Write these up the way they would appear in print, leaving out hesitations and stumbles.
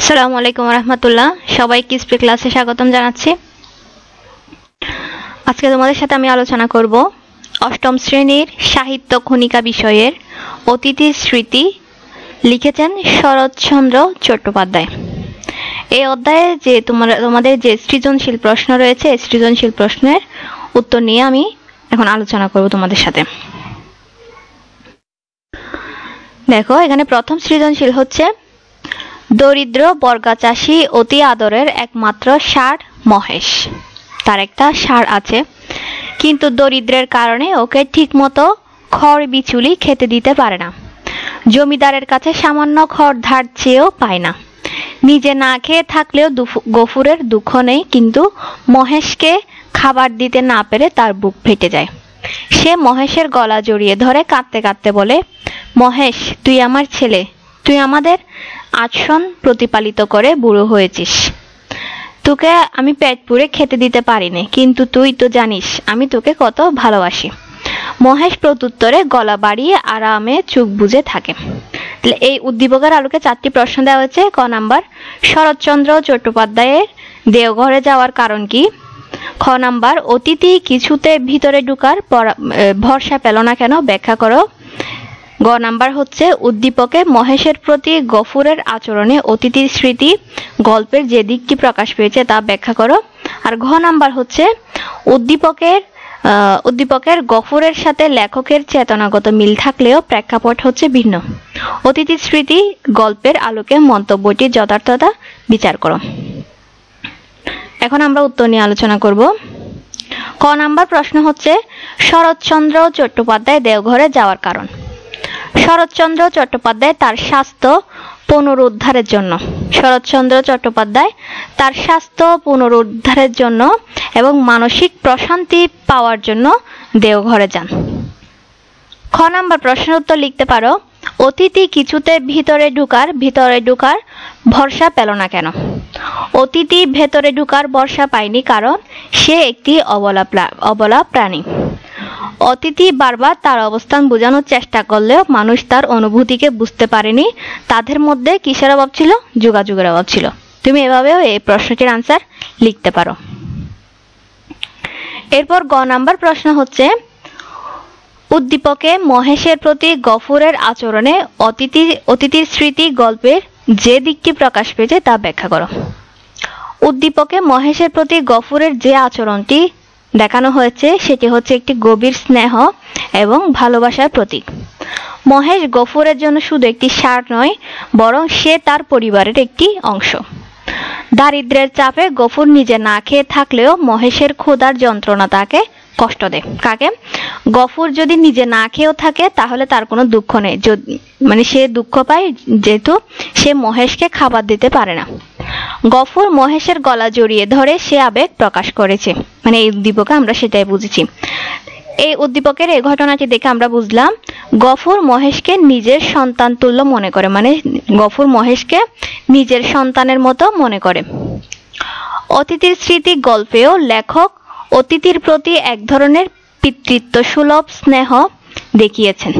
আসসালামু আলাইকুম রাহমাতুল্লাহ। সবাইকে স্পিক ক্লাসে স্বাগতম জানাচ্ছি। আজকে তোমাদের সাথে আমি আলোচনা করব অষ্টম শ্রেণীর সাহিত্য খনিকা বিষয়ের অতিথির স্মৃতি, লিখেছেন শরৎচন্দ্র চট্টোপাধ্যায়। এই অধ্যায়ে যে তোমাদের যে সৃজনশীল প্রশ্ন রয়েছে, এই সৃজনশীল প্রশ্নের উত্তর নিয়ে আমি এখন আলোচনা করব তোমাদের সাথে। দেখো, এখানে প্রথম সৃজনশীল হচ্ছে, দরিদ্র বর্গা চাষী অতি আদরের একমাত্র ষাঁড় মহেশ। তার একটা ষাঁড় আছে, কিন্তু দরিদ্রের কারণে ওকে ঠিকমতো খড় বিচুলি খেতে দিতে পারে না। জমিদারের কাছে সামান্য খড় ধার চেয়েও পায় না। নিজে না খেয়ে থাকলেও গফুরের দুঃখ নেই, কিন্তু মহেশকে খাবার দিতে না পেরে তার বুক ফেটে যায়। সে মহেশের গলা জড়িয়ে ধরে কাঁদতে কাঁদতে বলে, মহেশ, তুই আমার ছেলে, তুই আমাদের আচ্ছন প্রতিপালিত করে বুড়ো হয়েছিস। তোকে আমি পেট পুরে খেতে দিতে পারিনি, কিন্তু তুই তো জানিস আমি তোকে কত ভালোবাসি। মহেশ প্রত্যুত্তরে গলা বাড়িয়ে আরামে চোখ বুজে থাকে। এই উদ্দীপকের আলোকে 4টি প্রশ্ন দেওয়া হয়েছে। ক নাম্বার, শরৎচন্দ্র চট্টোপাধ্যায়ের দেওঘরে যাওয়ার কারণ কি? খ নাম্বার, অতিথি কিছুতে ভিতরে ঢুকার ভরসা পেল না কেন, ব্যাখ্যা করো। গ নাম্বার হচ্ছে, উদ্দীপকে মহেশের প্রতি গফুরের আচরণে অতিথির স্মৃতি গল্পের যে দিকটি প্রকাশ পেয়েছে তা ব্যাখ্যা করো। আর ঘ নাম্বার হচ্ছে, উদ্দীপকের গফুরের সাথে লেখকের চেতনাগত মিল থাকলেও প্রেক্ষাপট হচ্ছে ভিন্ন। অতিথির স্মৃতি গল্পের আলোকে মন্তব্যটির যথার্থতা বিচার করো। এখন আমরা উত্তর নিয়ে আলোচনা করব। ক নাম্বার প্রশ্ন হচ্ছে, শরৎচন্দ্র চট্টোপাধ্যায় দেওঘরে যাওয়ার কারণ। শরৎচন্দ্র চট্টোপাধ্যায় তার স্বাস্থ্য পুনরুদ্ধারের জন্য এবং মানসিক প্রশান্তি পাওয়ার জন্য দেওঘরে যান। খ নাম্বার প্রশ্নের উত্তর লিখতে পারো, অতিথি কিছুতে ভিতরে ঢুকার ভরসা পেল না কেন? অতিথি ভেতরে ঢুকার ভরসা পায়নি কারণ সে একটি অবলা প্রাণী। অতিথি বারবার তার অবস্থান বোঝানোর চেষ্টা করলেও মানুষ তার অনুভূতিকে বুঝতে পারেনি। তাদের মধ্যে কিসের অভাব ছিল? যোগাযোগের অভাব ছিল। তুমি এভাবেও এই প্রশ্নটির আনসার লিখতে পারো। এরপর গ নাম্বার প্রশ্ন হচ্ছে, উদ্দীপকে মহেশের প্রতি গফুরের আচরণে অতিথির স্মৃতি গল্পের যে দিকটি প্রকাশ পেয়েছে তা ব্যাখ্যা করো। উদ্দীপকে মহেশের প্রতি গফুরের যে আচরণটি দেখানো হয়েছে সেটি হচ্ছে একটি গভীর স্নেহ এবং ভালোবাসার প্রতীক। মহেশ গফুরের জন্য শুধু একটি ষাঁড় নয়, বরং সে তার পরিবারের একটি অংশ। দারিদ্র্যের চাপে গফুর নিজে না খেয়ে থাকলেও মহেশের ক্ষুধার যন্ত্রণা তাকে কষ্ট দেয়। কাকে? গফুর যদি নিজে না খেয়েও থাকে তাহলে তার কোনো দুঃখ নেই, সে দুঃখ পায় যেহেতু সে মহেশকে খাবার দিতে পারে না। গফুর মহেশের গলা জড়িয়ে ধরে সে আবেগ প্রকাশ করেছে, এই উদ্দীপকে আমরা সেটাই বুঝেছি। এই উদ্দীপকের এই ঘটনাটি দেখে আমরা বুঝলাম গফুর মহেশকে নিজের সন্তান তুল্য মনে করে, গফুর মহেশকে নিজের সন্তানের মতো মনে করে। অতিথির স্মৃতি গল্পেও লেখক অতিথির প্রতি এক ধরনের পিতৃত্ব সুলভ স্নেহ দেখিয়েছেন।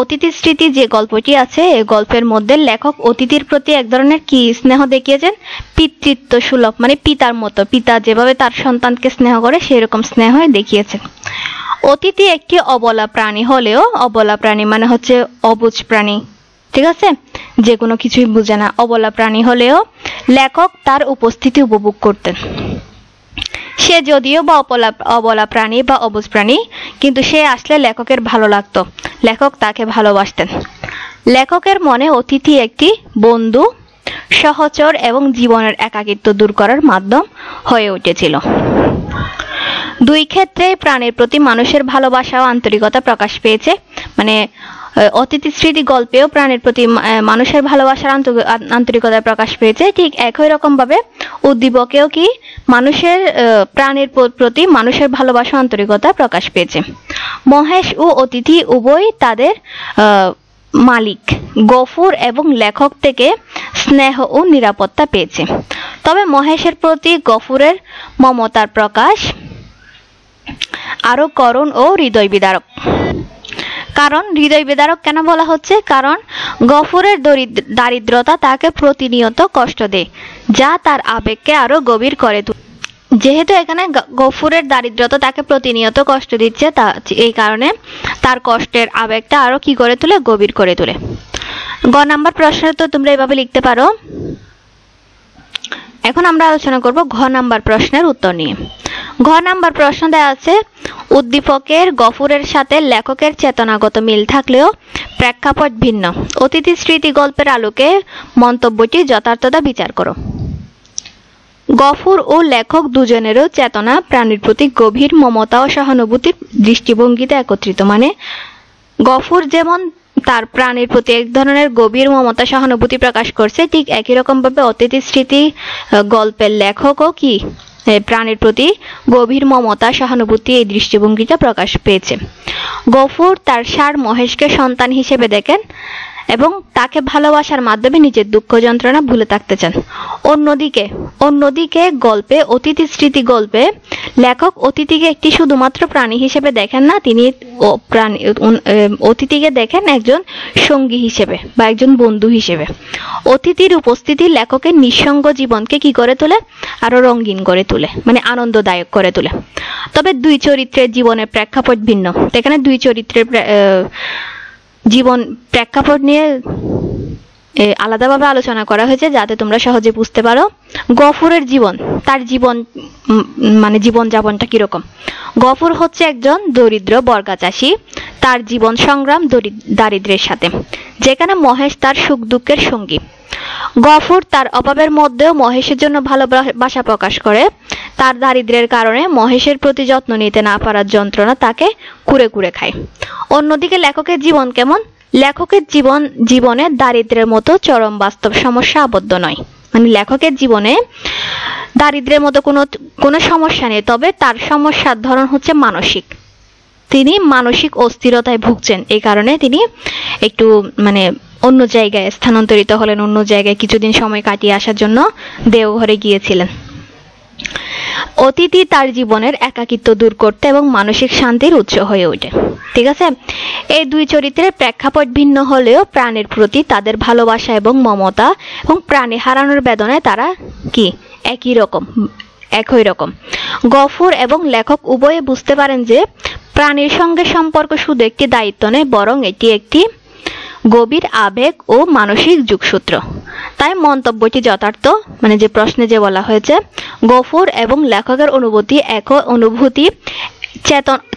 অতিথির স্মৃতি যে গল্পটি আছে, এই গল্পের মধ্যে লেখক অতিথির প্রতি এক ধরনের কি স্নেহ দেখিয়েছেন? পিতৃত্ব সুলভ, পিতার মতো, পিতা যেভাবে তার সন্তানকে স্নেহ করে সেই রকম স্নেহ দেখিয়েছেন। অতিথি একটি অবলা প্রাণী হলেও, অবলা প্রাণী হচ্ছে অবুঝ প্রাণী, ঠিক আছে, যে কোনো কিছুই বুঝে না। অবলা প্রাণী হলেও লেখক তার উপস্থিতি উপভোগ করতেন। সে যদিও বা অবলা প্রাণী বা অবুঝ প্রাণী, কিন্তু সে আসলে লেখকের ভালো লাগতো, লেখক তাকে ভালোবাসতেন। লেখকের মনে অতিথি একটি বন্ধু, সহচর এবং জীবনের একাকিত্ব দূর করার মাধ্যম হয়ে উঠেছিল। দুই ক্ষেত্রে প্রাণীর প্রতি মানুষের ভালোবাসা ও আন্তরিকতা প্রকাশ পেয়েছে। অতিথি স্মৃতি গল্পেও প্রাণীর প্রতি মানুষের ভালোবাসার আন্তরিকতা প্রকাশ পেয়েছে, ঠিক একই রকম ভাবে উদ্দীপকেও কি মানুষের প্রাণীর প্রতি মানুষের ভালোবাসা আন্তরিকতা প্রকাশ পেয়েছে। মহেশ ও অতিথি উভয় তাদের মালিক গফুর এবং লেখক থেকে স্নেহ ও নিরাপত্তা পেয়েছে। তবে মহেশের প্রতি গফুরের মমতার প্রকাশ আরো করুণ ও হৃদয় বিদারক। কারণ হৃদয় বিদারক কেন বলা হচ্ছে? কারণ গফুরের দারিদ্রতা তাকে প্রতিনিয়ত কষ্ট দেয়, যা তার আবেগকে আরো গভীর করে তোলে। যেহেতু এখানে গফুরের দারিদ্রতা তাকে প্রতিনিয়ত কষ্ট দিচ্ছে, তা এই কারণে তার কষ্টের আবেগটা আরো কি করে তোলে? গভীর করে তোলে। গ নাম্বার প্রশ্নের তো তোমরা এভাবে লিখতে পারো। এখন আমরা আলোচনা করব ঘ নাম্বার প্রশ্নের উত্তর নিয়ে। ঘ নাম্বার প্রশ্ন দেওয়া আছে, উদ্দীপকের গফুরের সাথে লেখকের চেতনাগত মিল থাকলেও প্রেক্ষাপট ভিন্ন। অতিথি স্মৃতি গল্পের আলোকে মন্তব্যটি যথার্থতা বিচার করো। গফুর ও লেখক দুজনেরও চেতনা প্রাণীর প্রতি গভীর মমতা ও সহানুভূতির দৃষ্টিভঙ্গিতে একত্রিত। মানে গফুর যেমন তার প্রাণীর প্রতি এক ধরনের গভীর মমতা সহানুভূতি প্রকাশ করছে, ঠিক একই রকম ভাবে অতিথি স্মৃতি গল্পের লেখকও কি প্রাণীর প্রতি গভীর মমতা সহানুভূতি এই দৃষ্টিভঙ্গিটা প্রকাশ পেয়েছে। গফুর তার ষাঁড় মহেশকে সন্তান হিসেবে দেখেন এবং তাকে ভালোবাসার মাধ্যমে নিজের দুঃখ যন্ত্রণা ভুলে থাকতে চান। অন্যদিকে গল্পে অতিথি স্মৃতি গল্পে লেখক অতিথিকে একটি শুধুমাত্র প্রাণী হিসেবে দেখেন না, তিনি অতিথিকে দেখেন একজন সঙ্গী হিসেবে বা একজন বন্ধু হিসেবে। অতিথির উপস্থিতি লেখকের নিঃসঙ্গ জীবনকে কি করে তোলে? আরো রঙিন করে তোলে, মানে আনন্দদায়ক করে তোলে। তবে দুই চরিত্রের জীবনের প্রেক্ষাপট ভিন্ন। এখানে দুই চরিত্রের জীবন প্রেক্ষাপট নিয়ে আলাদাভাবে আলোচনা করা হয়েছে যাতে তোমরা সহজে বুঝতে পারো। গফুরের জীবন, তার জীবন মানে জীবনযাপনটা কিরকম? গফুর হচ্ছে একজন দরিদ্র বর্গা চাষী। তার জীবন সংগ্রাম দারিদ্র্যের সাথে, যেখানে মহেশ তার সুখ দুঃখের সঙ্গী। গফুর তার অভাবের মধ্যেও মহেশের জন্য ভালোবাসা প্রকাশ করে। তার দারিদ্র্যের কারণে মহেশের প্রতি যত্ন নিতে না পারার যন্ত্রণা তাকে কুরে কুরে খায়। অন্যদিকে লেখকের জীবন কেমন? লেখকের জীবনে দারিদ্র্যের মতো চরম বাস্তব সমস্যা আবদ্ধ নয়। মানে লেখকের জীবনে দারিদ্র্যের মতো কোনো সমস্যা নেই, তবে তার সমস্যার ধরন হচ্ছে মানসিক। তিনি মানসিক অস্থিরতায় ভুগছেন, এই কারণে তিনি একটু মানে অন্য জায়গায় স্থানান্তরিত হলেন, অন্য জায়গায় কিছুদিন সময় কাটিয়ে আসার জন্য দেওঘরে গিয়েছিলেন। অতিথি তার জীবনের একাকিত্ব দূর করতে এবং মানসিক শান্তির উৎস হয়ে ওঠে। ঠিক আছে, এই দুই চরিত্রের প্রেক্ষাপট ভিন্ন হলেও প্রাণের প্রতি তাদের ভালোবাসা এবং মমতা এবং প্রাণী হারানোর বেদনায় তারা কি একই রকম। গফুর এবং লেখক উভয়ে বুঝতে পারেন যে প্রাণীর সঙ্গে সম্পর্ক শুধু একটি দায়িত্ব নয়, বরং এটি একটি গভীর আবেগ ও মানসিক যোগসূত্র। তাই মন্তব্যটি যথার্থ, মানে যে প্রশ্নে যে বলা হয়েছে গফুর এবং লেখকের অনুভূতি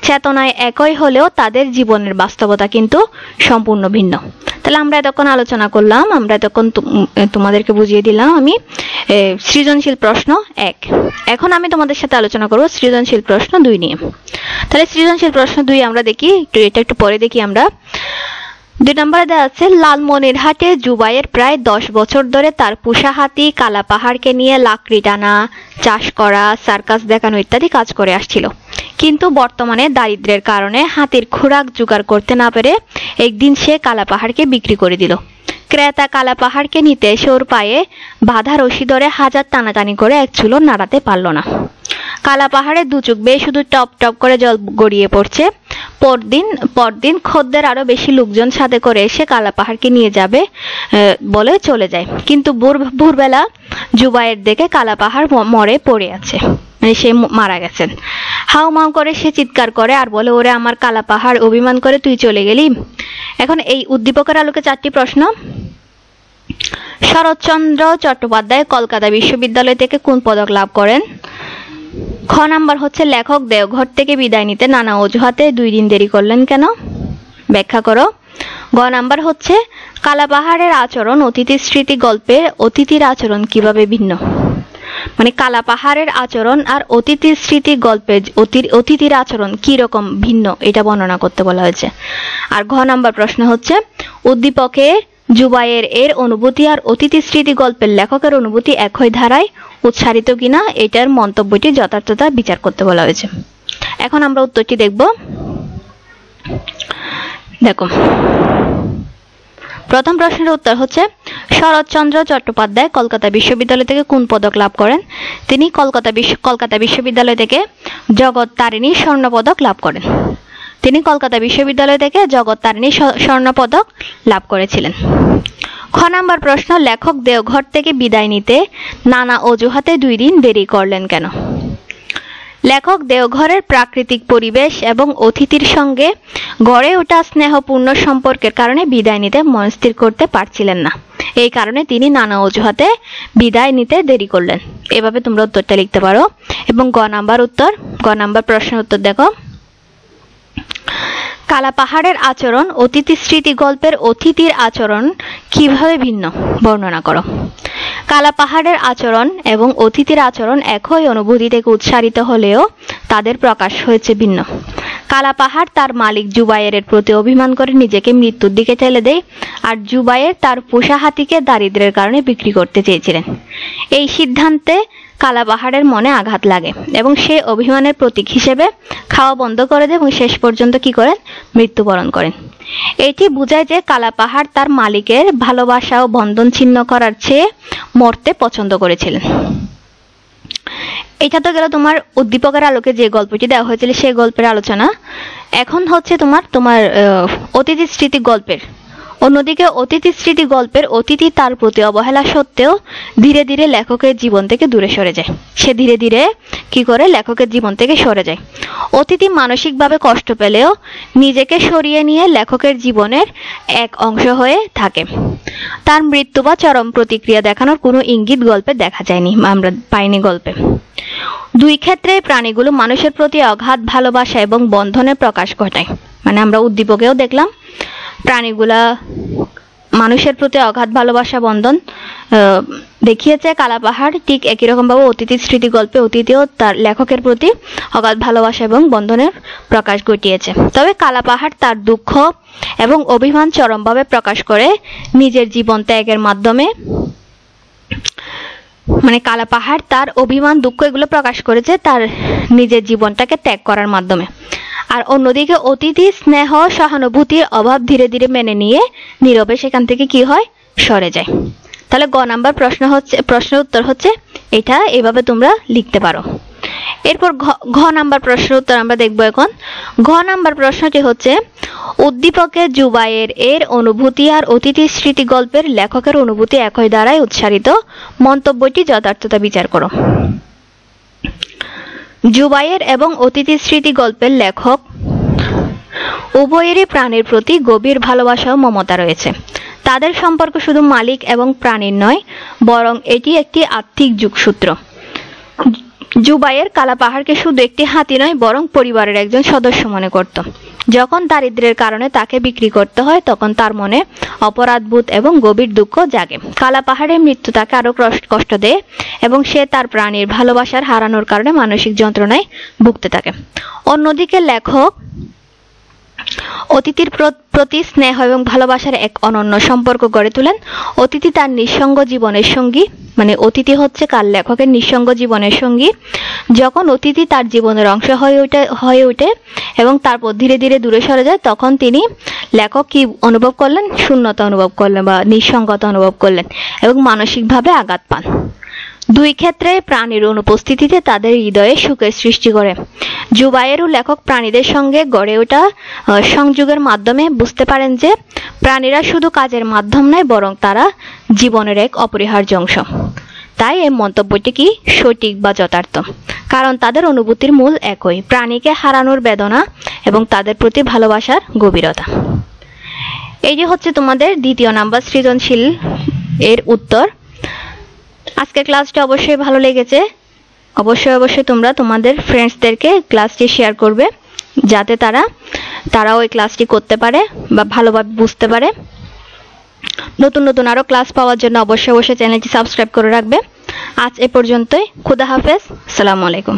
চেতনায় একই হলেও তাদের জীবনের বাস্তবতা কিন্তু সম্পূর্ণ ভিন্ন। তাহলে আমরা এতক্ষণ আলোচনা করলাম, আমরা এতক্ষণ তোমাদেরকে বুঝিয়ে দিলাম আমি সৃজনশীল প্রশ্ন 1। এখন আমি তোমাদের সাথে আলোচনা করব সৃজনশীল প্রশ্ন 2 নিয়ে। তাহলে সৃজনশীল প্রশ্ন 2 আমরা দেখি, এটা একটু পরে দেখি আমরা। 2 নম্বরে দেওয়া আছে, লালমনিরহাটে জুবাইর প্রায় 10 বছর ধরে তার পোষা হাতি কালা পাহাড়কে নিয়ে লাকড়ি টানা, চাষ করা, সার্কাস দেখানো ইত্যাদি কাজ করে আসছিল। কিন্তু বর্তমানে দারিদ্র্যের কারণে হাতির খোরাক জোগাড় করতে না পেরে একদিন সে কালা পাহাড়কে বিক্রি করে দিল। ক্রেতা কালা পাহাড়কে নিতে এসে ওর পায়ে বাঁধা রশি ধরে হাজার টানাটানি করে এক চুলো নাড়াতে পারল না। কালা পাহাড়ে দু চোখ বেয়ে শুধু টপ টপ করে জল গড়িয়ে পড়ছে। পরদিন খদ্দের আরো বেশি লোকজন সাথে করে এসে কালা পাহাড়কে নিয়ে যাবে বলে চলে যায়। কিন্তু ভোরবেলা জুবাইর দেখে কালা পাহাড় মরে পড়ে আছে, মানে সে মারা গেছেন। হাউমাউ করে সে চিৎকার করে আর বলে, ওরে আমার কালা পাহাড়, অভিমান করে তুই চলে গেলি। এখন এই উদ্দীপকের আলোকে 4টি প্রশ্ন। শরৎচন্দ্র চট্টোপাধ্যায় কলকাতা বিশ্ববিদ্যালয় থেকে কোন পদক লাভ করেন? খ নাম্বার হচ্ছে, লেখক দেওঘর থেকে বিদায় নিতে নানা অজুহাতে 2 দিন দেরি করলেন কেন? ব্যাখ্যা করো। গ নাম্বার হচ্ছে, কালা পাহাড়ের আচরণ অতিথি স্মৃতি গল্পের অতিথির আচরণ কিভাবে ভিন্ন? মানে কালা পাহাড়ের আচরণ আর অতিথির স্মৃতি গল্পে অতিথির আচরণ কি রকম ভিন্ন, এটা বর্ণনা করতে বলা হয়েছে। আর ঘ নাম্বার প্রশ্ন হচ্ছে, উদ্দীপকে জুবাইর এর অনুভূতি আর অতিথি স্মৃতি গল্পের লেখকের অনুভূতি একই ধারায় উচ্চারিত কিনা, এটার মন্তব্যটি যথার্থতা বিচার করতে বলা হয়েছে। এখন আমরা উত্তরটি দেখব। দেখো, প্রথম প্রশ্নের উত্তর হচ্ছে, শরৎচন্দ্র চট্টোপাধ্যায় কলকাতা বিশ্ববিদ্যালয় থেকে কোন পদক লাভ করেন? তিনি কলকাতা বিশ্ববিদ্যালয় থেকে জগৎ তারিণী স্বর্ণ পদক লাভ করেন। তিনি কলকাতা বিশ্ববিদ্যালয় থেকে জগত্তারিণী স্বর্ণপদক লাভ করেছিলেন। খ নাম্বার প্রশ্ন, লেখক দেওঘর থেকে বিদায় নিতে নানা অজুহাতে 2 দিন দেরি করলেন কেন? লেখক দেওঘরের প্রাকৃতিক পরিবেশ এবং অতিথির সঙ্গে গড়ে ওঠা স্নেহপূর্ণ সম্পর্কের কারণে বিদায় নিতে মনস্থির করতে পারছিলেন না। এই কারণে তিনি নানা অজুহাতে বিদায় নিতে দেরি করলেন। এভাবে তোমরা উত্তরটা লিখতে পারো। এবং গ নাম্বার প্রশ্নের উত্তর দেখো, কালাপাহাড়ের আচরণ অতিথি স্মৃতি গল্পের অতিথির আচরণ কিভাবে ভিন্ন বর্ণনা করো। কালাপাহাড়ের আচরণ এবং অতিথির আচরণ একই অনুভূতি থেকে উৎসারিত হলেও তাদের প্রকাশ হয়েছে ভিন্ন। কালাপাহাড় তার মালিক জুবায়েরের প্রতি অভিমান করে নিজেকে মৃত্যুর দিকে ঠেলে দেয়, আর জুবায়ের তার পোষা হাতিকে দারিদ্র্যের কারণে বিক্রি করতে চেয়েছিলেন। এই সিদ্ধান্তে কালাপাহাড়ের মনে আঘাত লাগে এবং সে অভিমানের প্রতীক হিসেবে খাওয়া বন্ধ করে দেয় এবং শেষ পর্যন্ত কি করেন? মৃত্যুবরণ করেন। এটি বোঝায় যে কালাপাহাড় তার মালিকের ভালোবাসা ও বন্ধন ছিন্ন করার চেয়ে মরতে পছন্দ করেছিলেন। এটা তো গেল তোমার উদ্দীপকের আলোকে যে গল্পটি দেওয়া হয়েছিল সেই গল্পের আলোচনা। এখন হচ্ছে তোমার অতিথি স্মৃতি গল্পের। অন্যদিকে অতিথি স্মৃতি গল্পের অতিথি তার প্রতি অবহেলা সত্ত্বেও ধীরে ধীরে লেখকের জীবন থেকে দূরে সরে যায়। সে ধীরে ধীরে কি করে? লেখকের জীবন থেকে সরে যায়। অতিথি মানসিকভাবে কষ্ট পেলেও নিজেকে সরিয়ে নিয়ে লেখকের জীবনের এক অংশ হয়ে থাকে। তার মৃত্যু বা চরম প্রতিক্রিয়া দেখানোর কোনো ইঙ্গিত গল্পে দেখা যায়নি, আমরা পাইনি গল্পে। 2 ক্ষেত্রে প্রাণীগুলো মানুষের প্রতি অগাধ ভালোবাসা এবং বন্ধনের প্রকাশ ঘটায়। মানে আমরা উদ্দীপকেও দেখলাম প্রাণীগুলা মানুষের প্রতি অগাধ ভালোবাসা বন্ধন দেখিয়েছে কালাপাহাড়, ঠিক একই রকম ভাবে অতিথি স্মৃতি গল্পে অতিথিও তার লেখকের প্রতি অগাধ ভালোবাসা এবং বন্ধনের প্রকাশ ঘটিয়েছে। তবে কালাপাহাড় তার দুঃখ এবং অভিমান চরমভাবে প্রকাশ করে নিজের জীবন ত্যাগের মাধ্যমে। মানে কালাপাহাড় তার অভিমান দুঃখ এগুলো প্রকাশ করেছে তার নিজের জীবনটাকে ত্যাগ করার মাধ্যমে। আর অন্যদিকে অতিথি স্নেহ সহানুভূতির অভাব ধীরে ধীরে মেনে নিয়ে নীরবে সেখান থেকে কি হয়? সরে যায়। তাহলে গ নাম্বার প্রশ্নের উত্তর হচ্ছে এটা, এভাবে তোমরা লিখতে পারো। এরপর ঘ নাম্বার প্রশ্নের উত্তর আমরা দেখব এখন। ঘ নাম্বার প্রশ্নটি হচ্ছে, উদ্দীপকে জুবায়ের এর অনুভূতি আর অতিথি স্মৃতি গল্পের লেখকের অনুভূতি একই দ্বারাই উৎসারিত, মন্তব্যটি যথার্থতা বিচার করো। জুবায়ের এবং অতিথি স্মৃতি গল্পের লেখক উভয়েরই প্রাণীর প্রতি গভীর ভালোবাসা ও মমতা রয়েছে। তাদের সম্পর্ক শুধু মালিক এবং প্রাণীর নয়, বরং এটি একটি আত্মিক যোগসূত্র। জুবায়ের কালাপাহাড়কে শুধু একটি হাতি নয়, বরং পরিবারের একজন সদস্য মনে করত। যখন দারিদ্র্যের কারণে তাকে বিক্রি করতে হয় তখন তার মনে অপরাধবোধ এবং গভীর দুঃখ জাগে। কালাপাহাড়ের মৃত্যু তাকে আরো কষ্ট দেয় এবং সে তার প্রাণীর ভালোবাসার হারানোর কারণে মানসিক যন্ত্রণায় ভুগতে থাকে। অন্যদিকে লেখক অতিথির প্রতি স্নেহ এবং ভালোবাসার এক অনন্য সম্পর্ক গড়ে তোলেন। অতিথি তার নিঃসঙ্গ জীবনের সঙ্গী, মানে অতিথি হচ্ছে লেখকের নিঃসঙ্গ জীবনের সঙ্গী। যখন অতিথি তার জীবনের অংশ হয়ে ওঠে এবং তারপর ধীরে ধীরে দূরে সরে যায়, তখন লেখক কি অনুভব করলেন? শূন্যতা অনুভব করলেন বা নিঃসঙ্গতা অনুভব করলেন এবং মানসিকভাবে আঘাত পান। 2 ক্ষেত্রে প্রাণীর অনুপস্থিতিতে তাদের হৃদয়ে সুখের সৃষ্টি করে। জুবায়ের ও লেখক প্রাণীদের সঙ্গে গড়ে ওঠা সংযোগের মাধ্যমে বুঝতে পারেন যে প্রাণীরা শুধু কাজের মাধ্যম নয়, বরং তারা জীবনের এক অপরিহার্য অংশ। তাই এই মন্তব্যটি কি সঠিক বা যথার্থ, কারণ তাদের অনুভূতির মূল একই, প্রাণীকে হারানোর বেদনা এবং তাদের প্রতি ভালোবাসার গভীরতা। এই যে হচ্ছে তোমাদের 2য় নাম্বার সৃজনশীল এর উত্তর। আজকের ক্লাসটা অবশ্যই ভালো লেগেছে। অবশ্যই তোমরা তোমাদের ফ্রেন্ডসদেরকে ক্লাসটি শেয়ার করবে, যাতে তারাও এই ক্লাসটি করতে পারে বা ভালোভাবে বুঝতে পারে। নতুন আরো ক্লাস পাওয়ার জন্য অবশ্যই চ্যানেলটি সাবস্ক্রাইব করে রাখবে। আজ এ পর্যন্তই। খুদা হাফেজ। আসসালামু আলাইকুম।